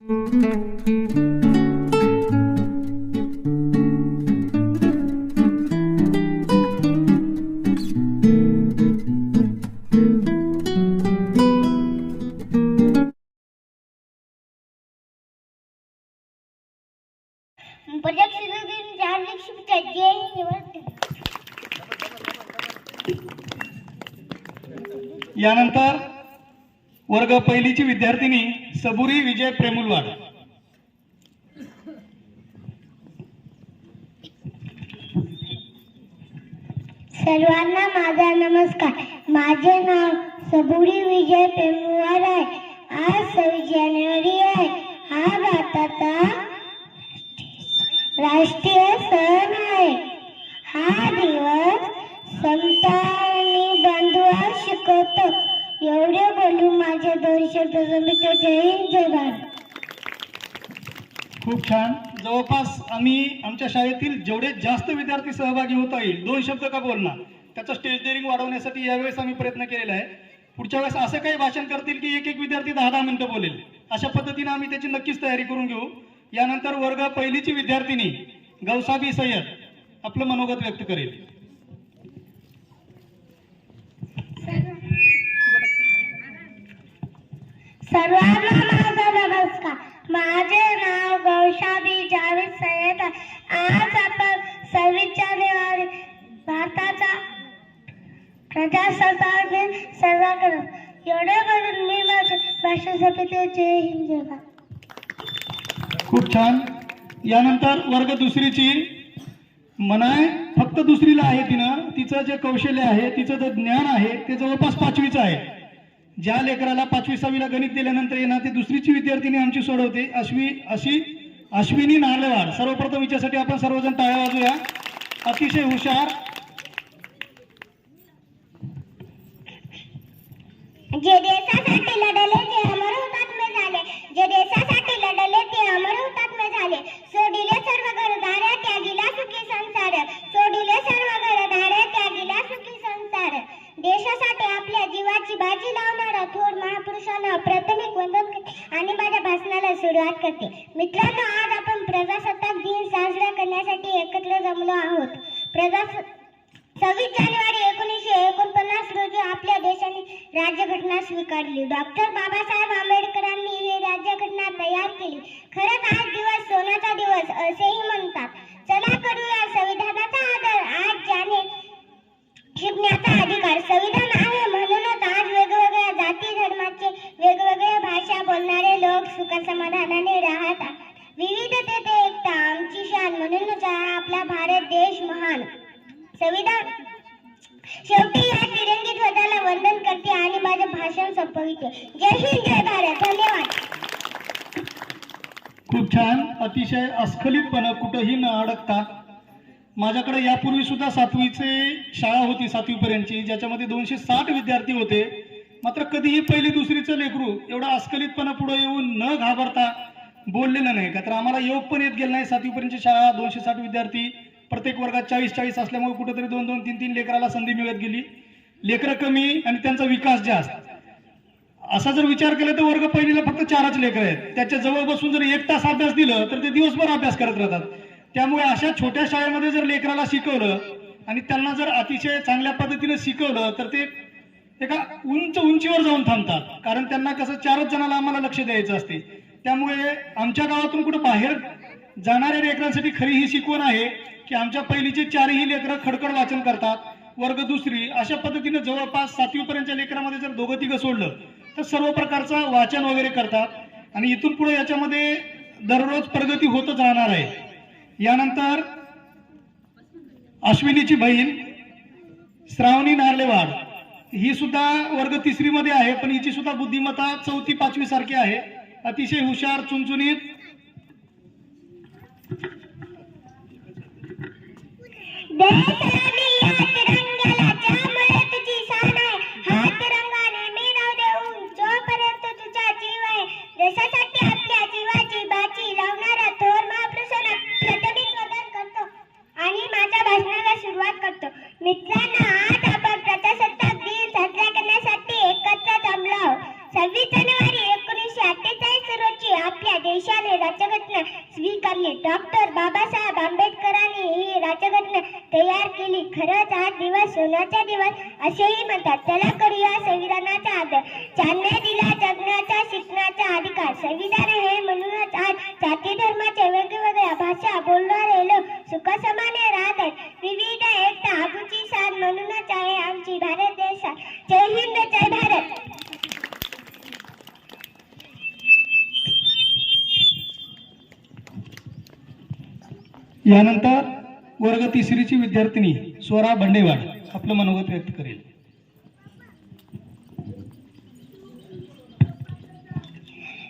यानंतर वर्ग पहिलीची विद्यार्थिनी सबुरी विजय प्रेमुलवाड. सर्वांना माझा नमस्कार. माझे नाव सबुरी विजय प्रेमुलवाड आहे. आज 26 जानेवारी आहे. हा भारताचा राष्ट्रीय सण आहे. हा दिवस समता आणि बंधुता शिकवतो. एवढे बोलून माझे 2 शब्द संपवतो. जय हिंद, जय भारत. खूप छान. जवळपास आम्ही आमच्या शाळेतील जेवढे जास्त विद्यार्थी सहभागी होता येईल 2 शब्द का बोलणार त्याचा स्टेज डेअरिंग वाढवण्यासाठी यावेळेस आम्ही प्रयत्न केलेला आहे. पुढच्या वेळेस असं काही भाषण करतील की एक विद्यार्थी 10-10 मिनिटं बोलेल. अशा पद्धतीने आम्ही त्याची नक्कीच तयारी करून घेऊ. यानंतर वर्ग पहिलीची विद्यार्थिनी गौसाबी सय्यद आपलं मनोगत व्यक्त करेल. सर्वांना माझा नमस्कार. माझे नाव गौसाबी जावेद सय्यद आहे. आज आपण 26 जानेवारी भारताचा प्रजासत्ताक दिन साजरा करतो. एवढे बोलून मी माझे भाषण संपवतो. जय हिंद, जय भारत. खूप छान. यानंतर वर्ग दुसरीची मनाय फक्त दुसरीला आहे. तिचं जे कौशल्य आहे, तिचं जे ज्ञान आहे ते जवळपास 5वीचं आहे. ज्या लेकराला 5वी-6वीला गणित दिल्यानंतर येणार ती दुसरीची विद्यार्थिनी आमची सोडवते अश्विनी नार्लेवाड. सर्वप्रथम हिच्यासाठी आपण सर्वजण टाळ्या वाजूया. अतिशय हुशार. जे देशासाठी लढले ते अमर हुतात्मे झाले. जे देशासाठी लढले ते अमर हुतात्मे झाले. सोडिले सर्व घरदारे त्यागिला सुखी संसार. सोडिले सर्व घरदारे त्यागिला सुखी संसार. देशासाठी आपल्या जीवाची बाजी लावणारा थोर महापुरुषांना प्राथमिक वंदन करते आणि माझ्या भाषणाला सुरुवात करते. मित्रांनो, आज आपण प्रजासत्ताक दिन साजरा करण्यासाठी एकत्र जमलो आहोत. 26 जानेवारी 1949 रोजी आपल्या देशाने राज्यघटना स्वीकारली. डॉक्टर बाबासाहेब आंबेडकरांनी ही राज्यघटना तयार केली. खरंच आज दिवस सोन्याचा दिवस असेही म्हणतात. चला करूया संविधानाचा आदर. आज ज्याने शिकण्याचा अधिकार. संविधान आहे म्हणूनच आज वेगवेगळ्या जाती धर्माचे वेगवेगळ्या भाषा बोलणारे लोक सुखसमाधानाने राहतात. विविधतेत एकता आमची शान. म्हणूनच आपला भारत देश महान. संविधान शेवटी या तिरंगी ध्वजाला वंदन करते आणि माझे भाषण संपविते. जय हिंद, जय भारत. धन्यवाद. खूप छान. अतिशय अस्खलितपणे कुठेही न अडकता. माझ्याकडे यापूर्वी सुद्धा 7वीचे शाळा होती 7वी पर्यंतची, ज्याच्यामध्ये 260 विद्यार्थी होते. मात्र कधीही पहिली दुसरीचं लेकरू एवढा अस्खलितपणे पुढे येऊन न घाबरता बोललेलं नाही. का तर आम्हाला योग पण येत गेलं नाही. 7वी पर्यंतची शाळा 260 विद्यार्थी, प्रत्येक वर्गात 40-40 असल्यामुळे कुठेतरी 2-2, 3-3 लेकराला संधी मिळत गेली. लेकरं कमी आणि त्यांचा विकास जास्त. असा जर विचार केला तर वर्ग पहिलीला फक्त 4च लेकरं आहेत. त्याच्या जवळ बसून जर 1 तास अभ्यास दिलं तर ते दिवसभर अभ्यास करत राहतात. त्यामुळे अशा छोट्या शाळेमध्ये जर लेकराला शिकवलं आणि त्यांना जर अतिशय चांगल्या पद्धतीने शिकवलं तर ते एका उंचीवर जाऊन थांबतात. कारण त्यांना कसं 4च जणांना आम्हाला लक्ष द्यायचं असते. त्यामुळे आमच्या गावातून कुठं बाहेर जाणाऱ्या लेकरांसाठी खरी ही शिकवण आहे की आमच्या पहिलीचे 4ही लेकरं खडखड वाचन करतात. वर्ग दुसरी अशा पद्धतीने जवळपास 7वी पर्यंतच्या लेकरांमध्ये जर 2-3 सोडलं तर सर्व प्रकारचं वाचन वगैरे करतात. आणि इथून पुढे याच्यामध्ये दररोज प्रगती होतच राहणार आहे. यानंतर अश्विनीची बहीण श्रावणी नार्लेवाड ही सुद्धा वर्ग 3री मध्ये आहे. पण हिची सुद्धा बुद्धिमत्ता 4थी-5वी सारखी आहे. अतिशय हुशार, चुणचुणीत. देशासाठी आपल्या जीवाची बाजी लावणारा थोर महापुरुषांना प्रथमिक वंदन करतो आणि माझ्या भाषणाला सुरुवात करतो. मित्रांनो, आज आपण प्रजासत्ताक दिन साजरा करण्यासाठी एकत्र जमलो आहोत. 26 जानेवारी 1948 रोजी आपल्या देशाने राज्यघटना स्वीकारली. डॉक्टर बाबासाहेब आंबेडकरांनी ही राज्यघटना तयार केली. खरंच हा दिवस सोन्याचा दिवस असेही म्हणतात. चला करूया संविधानाचा आदर. ज्यांनी दिला जगण्याचा शिकण्याचा अधिकार. संविधान हे म्हणूनच आज जाती धर्माचे वेगवेगळ्या भाषा बोलणारे लोक सुखसमाने राहत आहेत. विविध एकता आगूची साथ म्हणूनच आहे आमची भारत देश. जय हिंद, जय भारत. यानंतर वर्ग तिसरीची विद्यार्थिनी स्वरा बंडेवाड आपलं मनोगत व्यक्त करेल.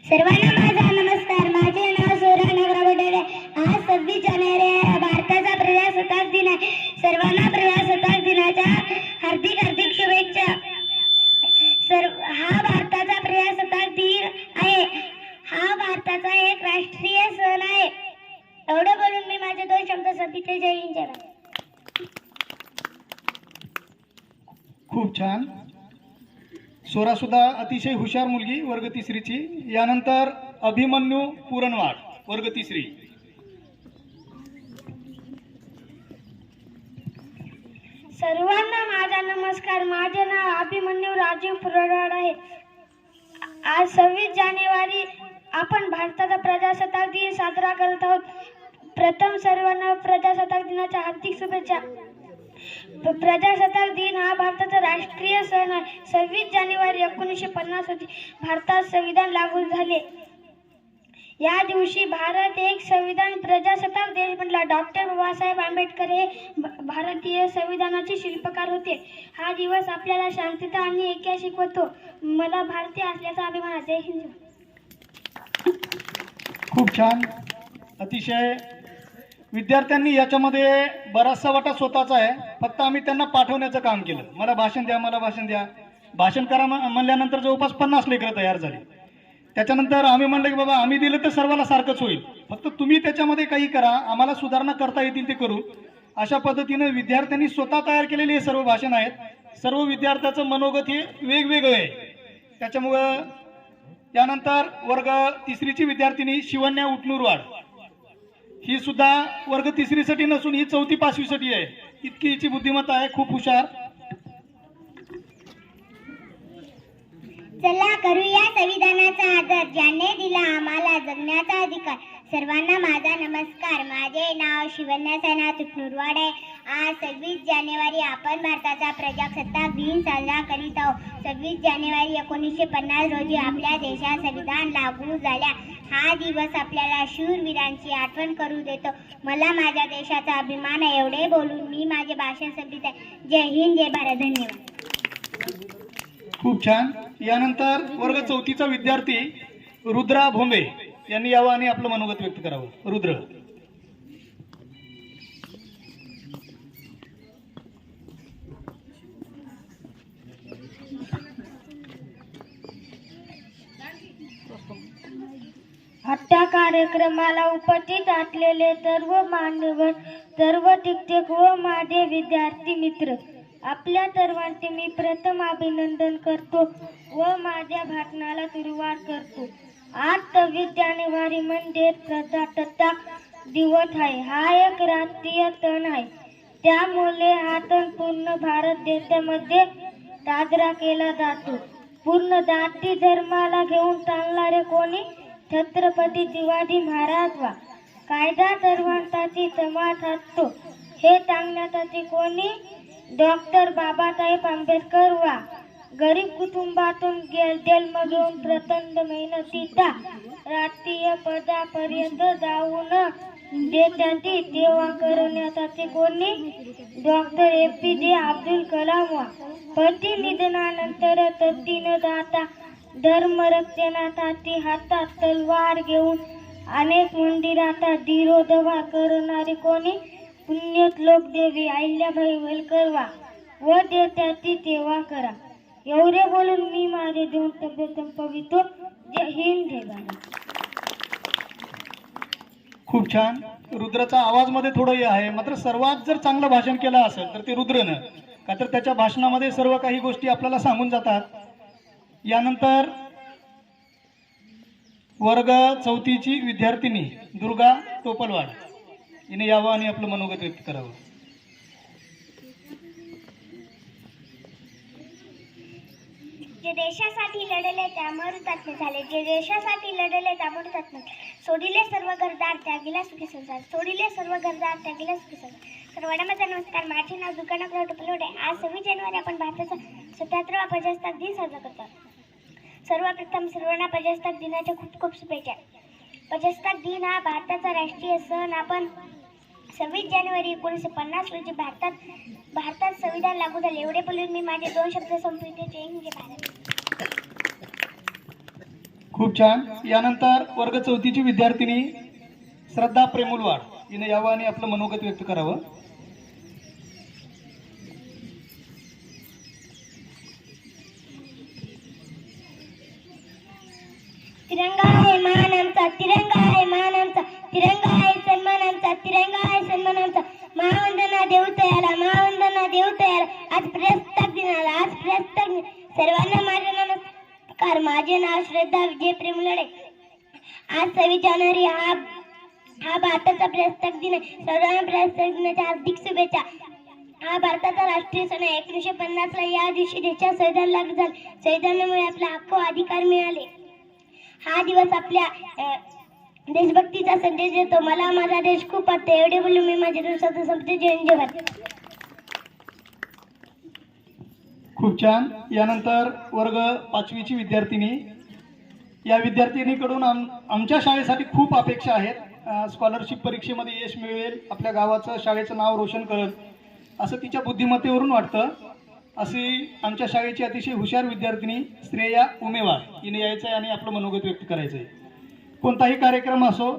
सर्वांना माझा नमस्कार. माझे नाव स्वरा नागराव बंडेवाड. आज 26 जानेवारी आहे. भारताचा प्रजासत्ताक दिन आहे. सर्वांना प्रजासत्ताक दिनाच्या हार्दिक हार्दिक शुभेच्छा. हा भारताचा प्रजासत्ताक दिन आहे. हा भारताचा एक राष्ट्रीय सण आहे. एवढं बोलून मी माझे 2 शब्द संपविते. जय हिंद, जय भारत. खूप छान. स्वरा सुद्धा अतिशय हुशार मुलगी वर्ग तिसरीची. यानंतर अभिमन्यू पुरणवाड वर्ग तिसरी. सर्वांना माझा नमस्कार. माझे नाव अभिमन्यू राजीव पुरवाड आहे. आज 26 जानेवारी आपण भारताचा प्रजासत्ताक दिन साजरा करत आहोत. प्रथम सर्वांना प्रजासत्ताक दिनाच्या हार्दिक शुभेच्छा. प्रजासत्ताक दिन हा भारताचा राष्ट्रीय सण आहे. 26 जानेवारी 1950 रोजी भारतात संविधान लागू झाले. या दिवशी भारत एक संविधान प्रजासत्ताक देश बनला. डॉक्टर बाबासाहेब आंबेडकर हे भारतीय संविधानाचे शिल्पकार होते. हा दिवस आपल्याला शांतता आणि ऐक्य शिकवतो. मला भारतीय असल्याचा अभिमान आहे. जय हिंद. खूप छान. अतिशय विद्यार्थ्यांनी याच्यामध्ये बराचसा वाटा स्वतःचा आहे. फक्त आम्ही त्यांना पाठवण्याचं काम केलं. मला भाषण द्या, मला भाषण द्या. भाषण करा म्हणल्यानंतर जवळपास 50 लेकरं तयार झाली. त्याच्यानंतर आम्ही म्हणलं की बाबा आम्ही दिलं तर सर्वांना सारखंच होईल, फक्त तुम्ही त्याच्यामध्ये काही करा, आम्हाला सुधारणा करता येतील ते करू. अशा पद्धतीने विद्यार्थ्यांनी स्वतः तयार केलेले हे सर्व भाषण आहेत. सर्व विद्यार्थ्याचं मनोगत हे वेगवेगळं आहे. त्याच्यामुळं त्यानंतर वर्ग तिसरीची विद्यार्थिनी शिवन्या उटनूरवाड, ही सुद्धा वर्ग तिसरीसाठी नसून ही 4थी 5वी साठी आहे. इतकी हिची बुद्धिमत्ता आहे, खूप हुशार. चला करूया संविधानाचा आदर. ज्याने दिला आम्हाला जगण्याचा अधिकार. सर्वांना माझा नमस्कार. माझे नाव शिवन्या साईनाथ उटनूरवाड आहे. आज 26 जानेवारी आपण भारताचा प्रजासत्ताक दिन साजरा करीत आहोत. 26 जानेवारी 1950 रोजी आपल्या देशात संविधान लागू झाल्या. हा दिवस आपल्याला शूरवीरांची आठवण करू देतो. मला माझ्या देशाचा अभिमान आहे. एवढे बोलून मी माझे भाषण संपविते. जय हिंद, जय भारत. धन्यवाद. खूप छान. यानंतर वर्ग 4थीचा विद्यार्थी रुद्रा भोंबे यांनी यावं आणि आपलं मनोगत व्यक्त करावं. रुद्र. आजच्या कार्यक्रमाला उपस्थित असलेले सर्व मान्यवर, सर्व शिक्षक व माझे विद्यार्थी मित्र, आपल्या सर्वांचे मी प्रथम अभिनंदन करतो व माझ्या भाषणाला सुरुवात करतो. आज 26 जानेवारी म्हणजे प्रजासत्ताक दिवस आहे. हा एक राष्ट्रीय सण आहे. त्यामुळे हा सण पूर्ण भारत देशामध्ये साजरा केला जातो. पूर्ण जाती धर्माला घेऊन चालणारे कोणी छत्रपती शिवाजी महाराज वा कायदा सर्वांसाठी समाज असतो हे सांगण्यासाठी कोणी डॉक्टर बाबासाहेब आंबेडकर वा गरीब कुटुंबातून जन्म घेऊन प्रचंड मेहनतीचा राष्ट्रीय पदापर्यंत जाऊन देशाची सेवा करण्यासाठी कोणी डॉक्टर APJ अब्दुल कलाम वा पती निधनानंतर तटी न जाता धर्मरक्षणासाठी हातात तलवार घेऊन अनेक मंदिराचा जीर्णोद्धार करणारे कोणी पुण्यश्लोक देवी अहिल्याबाई होळकर व देशाची सेवा करा. एवढे बोलून मी माझे 2 शब्द संपवितो. जय हिंद, जय भारत. खूप छान. रुद्राचा आवाज मध्ये थोडं हे आहे, मात्र सर्वात जर चांगलं भाषण केलं असेल तर ते रुद्रनं, का तर त्याच्या भाषणामध्ये सर्व काही गोष्टी आपल्याला सांगून जातात. यानंतर वर्ग चौथीची विद्यार्थिनी दुर्गा टोपलवाड हिने यावं आणि आपलं मनोगत व्यक्त करावं. जे देशासाठी लढले ते अमर हुतात्मे झाले. जे देशासाठी लढले ते अमर हुतात्मे सोडिले सर्व घरदार त्यागिला सुखी संसार. सोडिले सर्व घरदार त्यागिला सुखी संसार. सर्वांना माझा नमस्कार. माझे नाव दुर्गा टोपलवाड आहे. आज 26 जानेवारी आपण भारताचा 77वा प्रजासत्ताक दिन साजरा करतो. सर्वप्रथम सर्वांना प्रजासत्ताक दिनाच्या खूप खूप शुभेच्छा. प्रजासत्ताक दिन हा भारताचा राष्ट्रीय सण. आपण 26 जानेवारी 1950 रोजी भारतात संविधान लागू झाले. एवढे बोलून मी माझे 2 शब्द संपविते. जय हिंद, जय भारत. खूप छान. यानंतर वर्ग चौथीची विद्यार्थिनी श्रद्धा प्रेमुलवाड हिने यावं आणि आपलं मनोगत व्यक्त करावं. तिरंगा आहे मान आमचा, तिरंगा आहे मान आमचा, तिरंगा आहे सन्मान आमचा, तिरंगा आहे सन्मान आमचा. महावंदना देऊ तयाला, महावंदना देऊ तयाला. आज प्रजासत्ताक दिनाला, आज प्रजासत्ताक दिन. सर्वांना माझे नमस्कार. माझे नाव श्रद्धा विजय प्रेमुलवाड आहे. आज 26 जानेवारी हा भारताचा प्रजासत्ताक दिन आहे. सर्वांना प्रजासत्ताक दिनाच्या हार्दिक शुभेच्छा. हा भारताचा राष्ट्रीय सण आहे. 1950 ला या दिवशी देशात संविधान लागू झाले. संविधानामुळे आपला हक्क व अधिकार मिळाले. हा दिवस आपल्या देशभक्तीचा संदेश देतो. मला माझा देश खूप आवडतो. एवढे बोलून मी माझे 2 शब्द संपते. जय हिंद, जय भारत. खूप छान. यानंतर वर्ग 5वीची विद्यार्थिनी. या विद्यार्थिनीकडून आमच्या शाळेसाठी खूप अपेक्षा आहेत. स्कॉलरशिप परीक्षेमध्ये यश मिळवेल, आपल्या गावाचं शाळेचं नाव रोशन करेल असं तिच्या बुद्धिमत्तेवरून वाटतं. अशी आमच्या शाळेची अतिशय हुशार विद्यार्थिनी श्रेया उमेवार हिने यायचं आहे आणि आपलं मनोगत व्यक्त करायचं आहे. कोणताही कार्यक्रम असो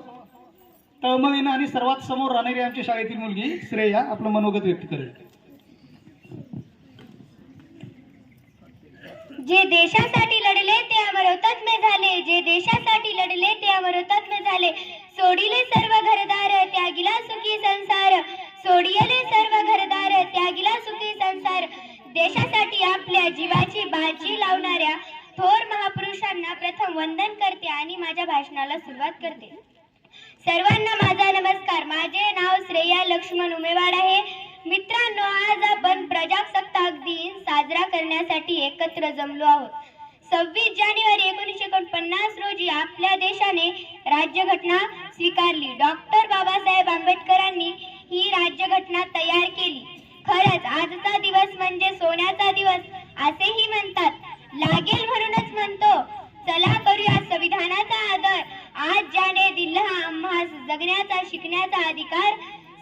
तळमळीनं आणि सर्वात समोर राहणारी आमच्या शाळेतील मुलगी श्रेया आपलं मनोगत व्यक्त करेल. जे देशासाठी लढले ते अमर हुतात्मे झाले. जे देशासाठी लढले ते अमर हुतात्मे झाले. सोडिले सर्व घरदार त्यागिला सुखी संसार. सोडिले सर्व घरदार त्यागिला सुखी संसार. देशासाठी आपल्या जीवाची बाजी लावणाऱ्या थोर महापुरुषांना प्रथम वंदन करते आणि माझ्या भाषणाला सुरुवात करते. सर्वांना माझा नमस्कार. माझे नाव श्रेया लक्ष्मण उमेवाड आहे. मित्रांनो, आज आपण प्रजासत्ताक दिन साजरा करण्यासाठी एकत्र जमलो आहोत. 26 जानेवारी 1949 रोजी आपल्या देशाने राज्यघटना स्वीकारली. डॉक्टर बाबासाहेब आंबेडकरांनी ही राज्यघटना तयार केली. खरंच आजचा दिवस म्हणजे सोन्याचा दिवस असेही म्हणतात. लागेल म्हणूनच म्हणतो, चला करूया संविधानाचा आदर. आज ज्याने दिला आम्हास जगण्याचा शिकण्याचा अधिकार.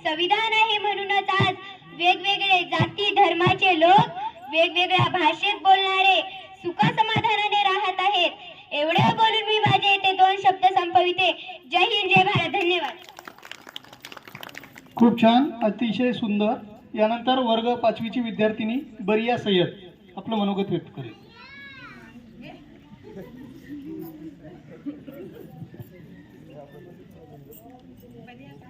संविधान आहे म्हणूनच आज वेगवेगळे जाती धर्माचे लोक, वेगवेगळ्या भाषेत बोलणारे सुख समाधानाने राहत आहेत. एवढे बोलून मी माझे इथे 2 शब्द संपविते. जय हिंद, जय भारत. धन्यवाद. खूप छान, अतिशय सुंदर. यानंतर वर्ग 5वीची विद्यार्थिनी बरिया सय्यद आपलं मनोगत व्यक्त करेल.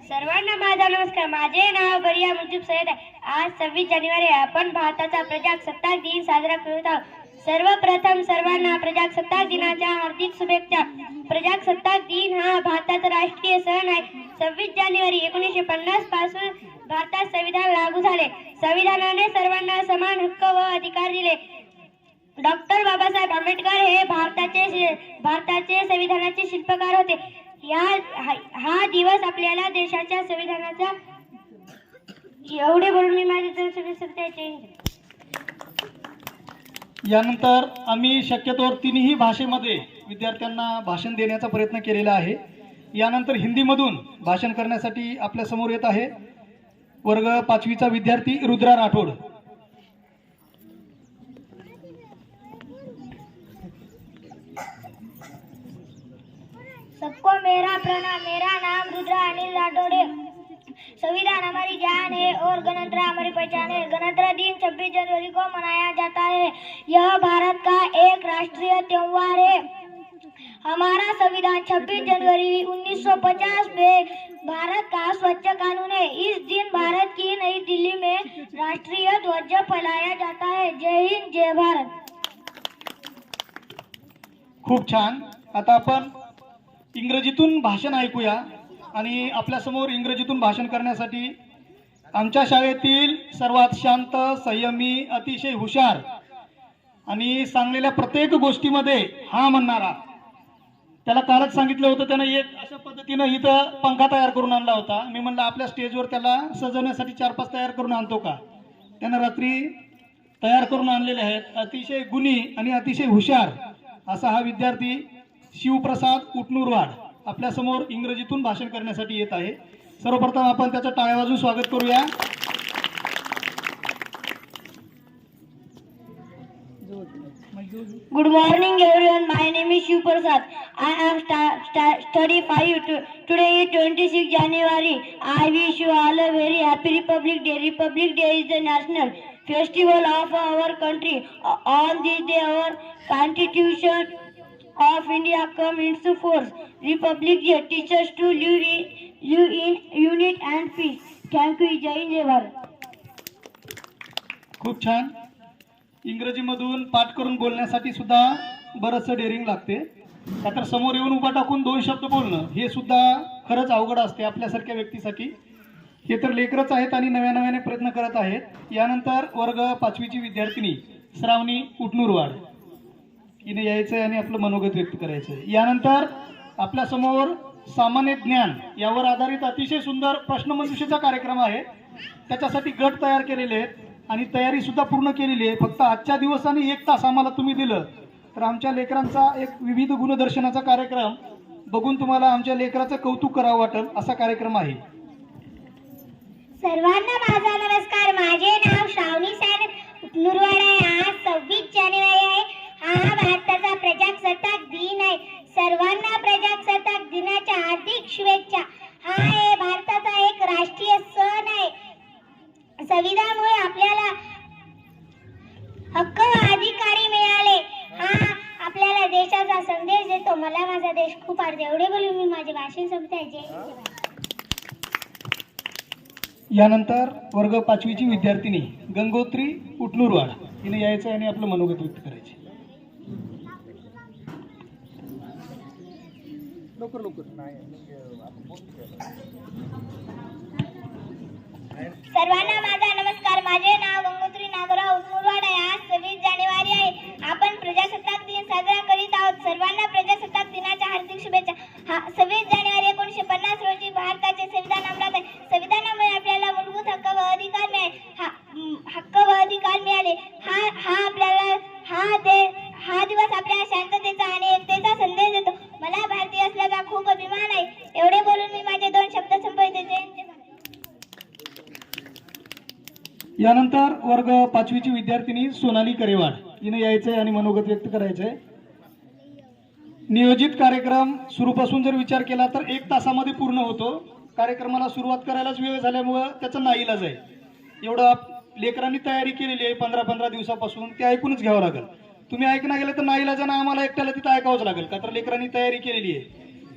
सर्वांना माझा नमस्कार. माझे नाव बरिया मुजीब सय्यद आहे. आज 26 जानेवारी आपण भारताचा प्रजासत्ताक दिन साजरा करत आहोत. सर्वप्रथम सर्वांना प्रजासत्ताक दिनाच्या हार्दिक शुभेच्छा. प्रजासत्ताक दिन हा भारताचा राष्ट्रीय सण आहे. 26 जानेवारी 1950 पासून भारतात संविधान लागू झाले. संविधानाने सर्वांना समान हक्क व अधिकार दिले. डॉक्टर बाबासाहेब आंबेडकर हे भारताचे संविधानाचे शिल्पकार होते. हा दिवस आपल्याला देशाच्या संविधानाचा एवढे बोलून मी माझे. यानंतर आम्ही शक्यतोवर तिन्ही भाषेमध्ये विद्यार्थ्यांना भाषण देण्याचा प्रयत्न केलेला आहे. यानंतर हिंदीमधून भाषण करण्यासाठी आपल्या समोर येत आहे वर्ग 5वीचा विद्यार्थी रुद्रा राठोड. सबको मेरा प्रणाम. मेरा नाम रुद्रा अनिल राठौड़ है. संविधान हमारी जान है और गणतंत्र हमारी पहचान है. गणतंत्र दिन 26 जनवरी को मनाया जाता है. यह भारत का एक राष्ट्रीय त्योहार है. हमारा संविधान 26 जनवरी 1950 में भारत का स्वच्छ कानून है. इस दिन भारत की नई दिल्ली में राष्ट्रीय ध्वज फहराया जाता है. जय हिंद, जय भारत. खूप छान. आता आपण इंग्रजीतून भाषण ऐकूया. आणि आपल्यासमोर इंग्रजीतून भाषण करण्यासाठी आमच्या शाळेतील सर्वात शांत, संयमी, अतिशय हुशार आणि सांगलेल्या प्रत्येक गोष्टीमध्ये हा म्हणणारा, त्याला कालच सांगितलं होतं, त्यानं एक अशा पद्धतीनं इथं पंखा तयार करून आणला होता. मी म्हणलं आपल्या स्टेजवर त्याला सजवण्यासाठी 4-5 तयार करून आणतो का. त्यानं रात्री तयार करून आणलेले आहेत. अतिशय गुणी आणि अतिशय हुशार असा हा विद्यार्थी शिवप्रसाद उटनूरवाड आपल्यासमोर इंग्रजीतून भाषण करण्यासाठी येत आहे. सर्वप्रथम आपण त्याचं टाळ्या वाजवून स्वागत करूया. Good morning everyone. My name is Shiv Prasad. I am study 5. Today is 26 January. I wish you all a very happy Republic Day. Republic Day is the national festival of our country. On this day our Constitution of India come into force. Republic Day teaches us to live in unity and peace. Thank you. जय हिंद, जय भारत. खूप छान. इंग्रजीमधून पाठ करून बोलण्यासाठी सुद्धा बरंचसं daring लागते. तर समोर येऊन उभा टाकून 2 शब्द बोलणं हे सुद्धा खरंच अवघड असते आपल्यासारख्या व्यक्तीसाठी. हे तर लेकरच आहेत आणि नव्याने प्रयत्न करत आहेत. यानंतर वर्ग 5वीची विद्यार्थिनी श्रावणी उटनूरवाड हिने यायचं आणि आपलं मनोगत व्यक्त करायचं. यानंतर आपल्यासमोर सामान्य ज्ञान यावर आधारित अतिशय सुंदर प्रश्नमंजुषेचा कार्यक्रम आहे. त्याच्यासाठी गट तयार केलेले आहेत आणि तयारी सुद्धा पूर्ण केलेली आहे. फक्त आजच्या दिवस आणि 1 तास आम्हाला तुम्ही दिलं तर आमच्या लेकरांचा एक विविध गुणदर्शनाचा कार्यक्रम बघून तुम्हाला आमच्या लेकराचं कौतुक करावं वाटेल असा कार्यक्रम आहे. सर्वांना माझा नमस्कार. माझे नाव श्रावणी सायनाथ उटनूरवाड आहे. आज 26 जानेवारी आहे. हा भारताचा प्रजासत्ताक दिन आहे. सर्वांना प्रजासत्ताक दिनाच्या हार्दिक शुभेच्छा. हा आहे भारताचा एक राष्ट्रीय सण आहे. संविधानामुळे आपल्याला हक्क व अधिकारी मिळाले. हा आपल्याला देशाचा संदेश देतो. मला माझा देश खूप आवडतो. एवढे बोलून मी माझे भाषण संपते. जय हिंद. यानंतर वर्ग 5वीची विद्यार्थिनी गंगोत्री उटनूरवाड हिने यायचं आणि आपलं मनोगत व्यक्त करायचे. सर्वांना माझा नमस्कार. माझे नाव गंगोत्री नागराव उटनूरवाड आहे. आज 26 जानेवारी आहे. आपण प्रजासत्ताक दिन साजरा करीत आहोत. सर्वांना प्रजासत्ताक दिनाच्या हार्दिक शुभेच्छा. 26 जानेवारी 1950 रोजी भारताचे संविधान अंमलात आहे. संविधानामुळे आपल्याला मूलभूत हक्क व अधिकार मिळाले. हा दिवस आपल्याला शांततेचा आणि एकतेचा संदेश देतो. मला भारतीय असल्याचा खूप अभिमान आहे. एवढे बोलून मी माझे 2 शब्द संपवते. जय हिंद. यानंतर वर्ग 5वीची विद्यार्थिनी सोनाली करेवाड हिने यायचंय आणि मनोगत व्यक्त करायचंय. नियोजित कार्यक्रम सुरूपासून जर विचार केला तर 1 तासामध्ये पूर्ण होतो. कार्यक्रमाला सुरुवात करायलाच वेळ झाल्यामुळं त्याचा नाईलाज आहे. एवढं लेकरांनी तयारी केलेली आहे 15 दिवसापासून, ते ऐकूनच घ्यावं लागेल. तुम्ही ऐकणं गेलं तर नाईलाजानं आम्हाला एकट्याला तिथं ऐकावंच लागेल का तर लेकरांनी तयारी केलेली आहे.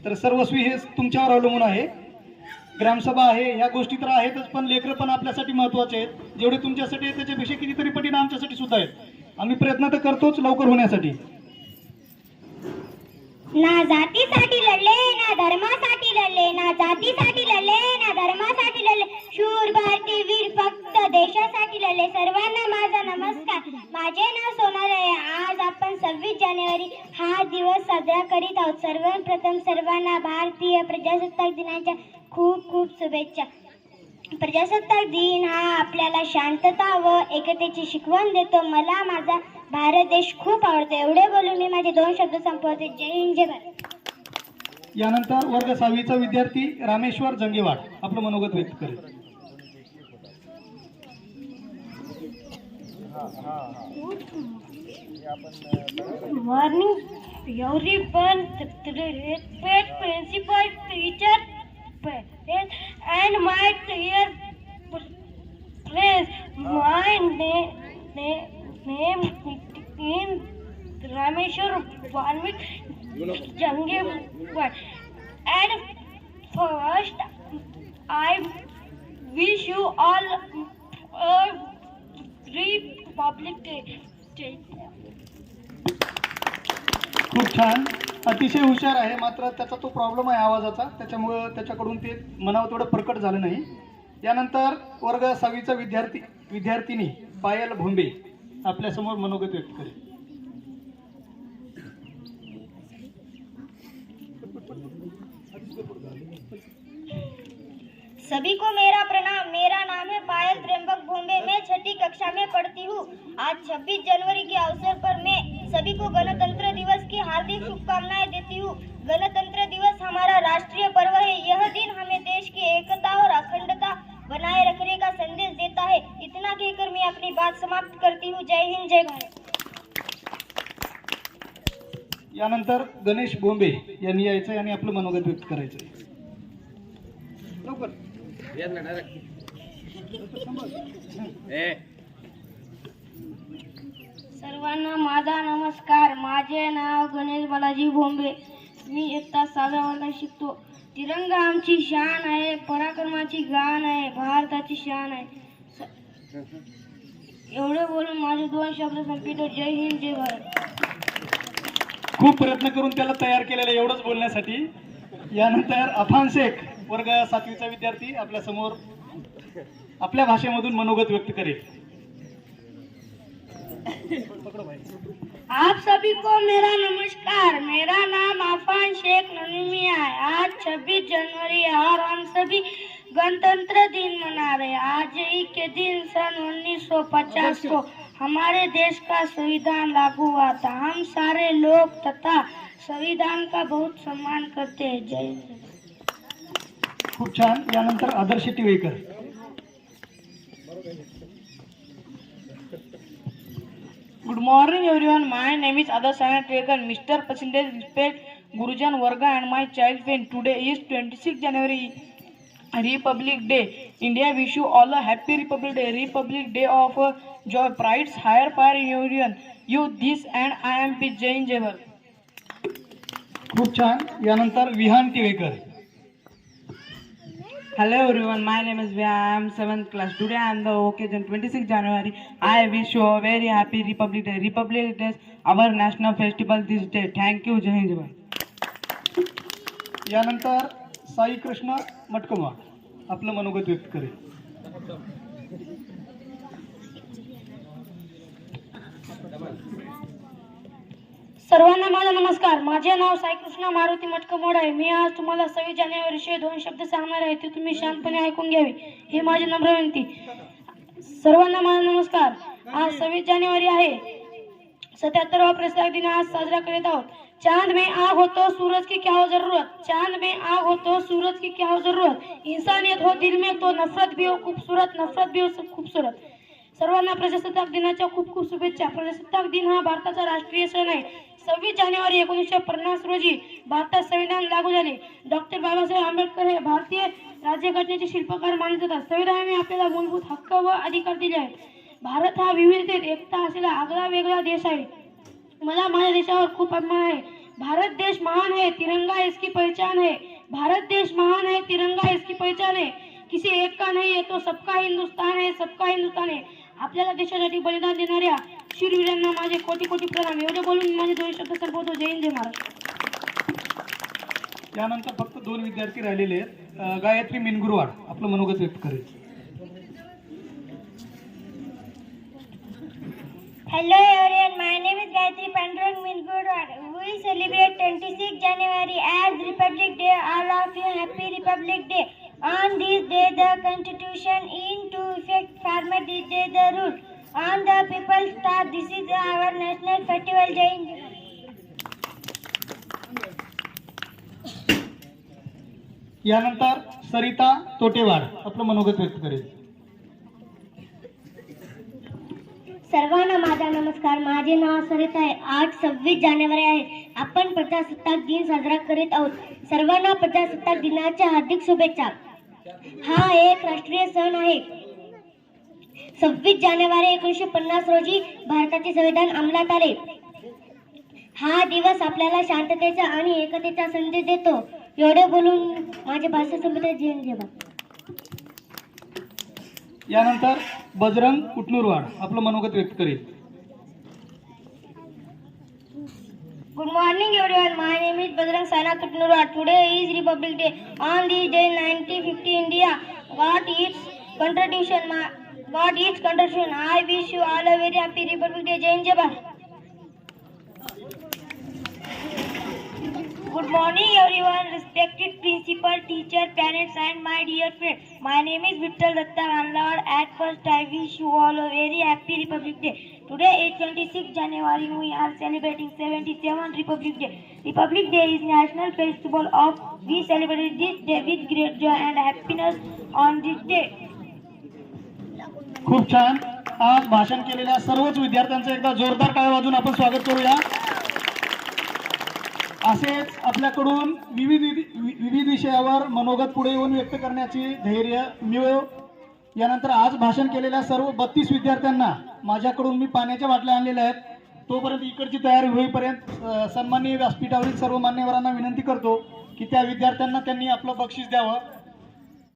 तर सर्वस्वी हे तुमच्यावर अवलंबून आहे. ग्रामसभा आहे, ह्या गोष्टी तर आहेतच, पण लेकरं पण आपल्यासाठी महत्त्वाचे आहेत. जेवढे तुमच्यासाठी आहेत त्याच्यापेक्षा कितीतरी पटीनं आमच्यासाठी सुद्धा आहेत. आम्ही प्रयत्न तर करतोच लवकर होण्यासाठी. ना जातीसाठी लढले, ना धर्मासाठी लढले, ना जातीसाठी लढले, ना धर्मासाठी लढले. शूर भारतीय वीर फक्त देशासाठी लढले. सर्वांना माझा नमस्कार. माझे नाव सोनाली आहे. आज आपण 26 जानेवारी हा दिवस साजरा करीत आहोत. सर्वप्रथम सर्वांना भारतीय प्रजासत्ताक दिनाच्या खूप शुभेच्छा. प्रजासत्ताक दिन हा आपल्याला शांतता व एकतेची शिकवण देतो. मला माझा भारत देश खूप आवडतो. एवढे बोलून मी माझे 2 शब्द संपवते. जय हिंद, जय भारत. यानंतर वर्ग 6वीचा विद्यार्थी रामेश्वर जंगेवाड आपलं मनोगत व्यक्त करेल. Morning everyone, respect principal, teacher, parents and my dear friends. My name is Rameshwar Valmik Jangewad, and first I wish you all a Republic Day. खूप छान. अतिशय हुशार आहे, मात्र त्याचा तो प्रॉब्लेम आहे आवाजाचा, त्याच्यामुळं त्याच्याकडून ते म्हणावं तेवढं प्रकट झालं नाही. यानंतर वर्ग 6वीचा विद्यार्थिनी पायल भोंबे आपल्यासमोर मनोगत व्यक्त करेल. सभी को मेरा प्रणाम. मेरा नाम है पायल त्र्यंबक भोंबे. मैं 6ठी कक्षा में पढ़ती हूँ. आज 26 जनवरी के अवसर पर मैं सभी को गणतंत्र दिवस की हार्दिक शुभकामनाएं देती हूँ. गणतंत्र दिवस हमारा राष्ट्रीय पर्व है. यह दिन हमें देश की एकता और अखंडता बनाए रखने का संदेश देता है. इतना कहकर मैं अपनी बात समाप्त करती हूँ. जय हिंद, जय भारत. यानंतर गणेश बोंबे यांनी यायचं आणि आपलं मनोगत व्यक्त करायचं. लवकर सर्वांना माझा नमस्कार. माझे नाव गणेश बालाजी भोंबे. मी इयत्ता 6व्या वर्गात शिकतो. तिरंगा आमची शान आहे, पराक्रमाची गाण आहे, भारताची शान आहे. एवढे बोलून माझे 2 शब्द संपवितो. जय हिंद, जय भारत. खूप प्रयत्न करून त्याला तयार केलेलं एवढंच बोलण्यासाठी. यानंतर अफान शेख वर्ग 7वीचा विद्यार्थी आपल्या समोर आपल्या भाषेमधून मनोगत व्यक्त करेल. आप सभी को मेरा नमस्कार. मेरा नाम अफान शेख ननूमी है. आज 26 जनवरी है और हम सभी गणतंत्र दिन मना रहे हैं. आज ही के दिन सन 1950 को हमारे देश का संविधान लागू हुआ था. हम सारे लोग तथा संविधान का बहुत सम्मान करते हैं. जय हिंद. खूप छान. यानंतर आदर्श टिवेकर. Good morning everyone. My name is Adarsh Tivekar. Mr. Percentage respect Gurujan Varga and my child friend. Today is 26 January, Republic Day. India wish you all a happy Republic Day. Republic Day of joy, pride, higher fire in union. You this and I am P. Jain Jevar. खूप छान. यानंतर Vihaan टिवेकर. Hello everyone, my name is Vya. I am 7th class. Today on the occasion 26 January, I wish you a very happy Republic Day. Republic Day is our national festival this day. Thank you. Jai Hind. यानंतर साई कृष्ण मटकमा आपलं मनोगत व्यक्त करेल. सर्वांना माझा नमस्कार. माझे नाव साईकृष्ण मारुती मटकमोड आहे. मी आज तुम्हाला 26 जानेवारीविषयी 2 शब्द सांगणार आहे. ते तुम्ही शांतपणे ऐकून घ्यावे ही माझी नम्र विनंती. सर्वांना माझा नमस्कार. आज 26 जानेवारी आहे. 77वां प्रजासत्ताक दिन आज साजरा करत आहोत. चांद में आग हो तो सूरज की क्या हो जरूरत. चांद में आग हो तो सूरज की क्या हो जरूरत. इंसानियत हो दिल में तो नफरत भी हो खूबसूरत, नफरत भी हो खूबसूरत. सर्वांना प्रजासत्ताक दिनाच्या खूप खूप शुभेच्छा. प्रजासत्ताक दिन हा भारताचा राष्ट्रीय सण आहे. 26 जानेवारी 1950 रोजी भारतात संविधान लागू झाले. डॉक्टर बाबासाहेब आंबेडकर हे भारतीय राज्यघटनेचे शिल्पकार मानले जातात. संविधानाने आपल्याला मूलभूत हक्क व अधिकार दिले आहेत. भारत हा विविधतेत एकता असलेला आगळा वेगळा देश आहे. मला माझ्या देशावर खूप अभिमान आहे. भारत देश महान है, तिरंगा इसकी पहचान है. भारत देश महान है, तिरंगा इसकी पहचान है. किसी एक का नहीं है तो सबका हिंदुस्तान है, सबका हिंदुस्तान है. आपल्याला देशासाठी बलिदान देणाऱ्या शूरवीरांना माझे कोटी कोटी प्रणाम. एवढे बोलून माझे 2 शब्द संपवतो. जय हिंद, जय महाराष्ट्र. यानंतर फक्त 2 विद्यार्थी राहिलेले आहेत. गायत्री मिनगुरवाड आपलं मनोगत व्यक्त करेल. Hello everyone, my name is Gayatri Pandurang Mingurwad. We celebrate 26 January as Republic Day. All of you happy Republic Day. On this day the Constitution into effect. Farmer this day the rule. On the people star. This is our national festival. Jai Hind. यानंतर सरिता तोटेवाड आपलं मनोगत व्यक्त करेल. सर्वांना माझा नमस्कार. माझे नाव सरिता आहे. आज 26 जानेवारी आहे. आपण प्रजासत्ताक दिन साजरा करीत आहोत. सर्वांना प्रजासत्ताक दिनाच्या हार्दिक शुभेच्छा. हा एक राष्ट्रीय सण आहे. 26 जानेवारी 1950 रोजी भारताचे संविधान अंमलात आले. हा दिवस आपल्याला शांततेचा आणि एकतेचा संदेश देतो. एवढे बोलून माझे भाषण संपते. जय हिंद, जय भारत. यानंतर बजरंग कुटनूरवाड आपलं मनोगत व्यक्त करेल. Good morning everyone. My name is Bajrang Sainath Utnura. Today is Republic Day. On this day 1950 India got its constitution. I wish you all a very happy Republic Day. Jai Hind, Jai Bharat. Good morning everyone, respected principal, teacher, parents and my dear friends. My name is Vittal Datta Ganlawad. At first I wish you all a very happy Republic Day. Today is 26 January. We are celebrating 77th Republic Day. Republic Day is national festival of. We celebrate this day with great joy and happiness on this day. खूप छान. आज भाषण केलेल्या सर्वच विद्यार्थ्यांचं एकदा जोरदार टाळ्या वाजून आपण स्वागत करूया. असेच आपल्याकडून विविध विषयावर मनोगत पुढे येऊन व्यक्त करण्याची धैर्य मिळो. यानंतर आज भाषण केलेल्या सर्व 32 विद्यार्थ्यांना माझ्याकडून मी पाण्याच्या बाटल्या आणलेल्या आहेत. तोपर्यंत इकडची तयारी होईपर्यंत सन्माननीय व्यासपीठावरील सर्व मान्यवरांना विनंती करतो की त्या विद्यार्थ्यांना त्यांनी आपलं बक्षीस द्यावं.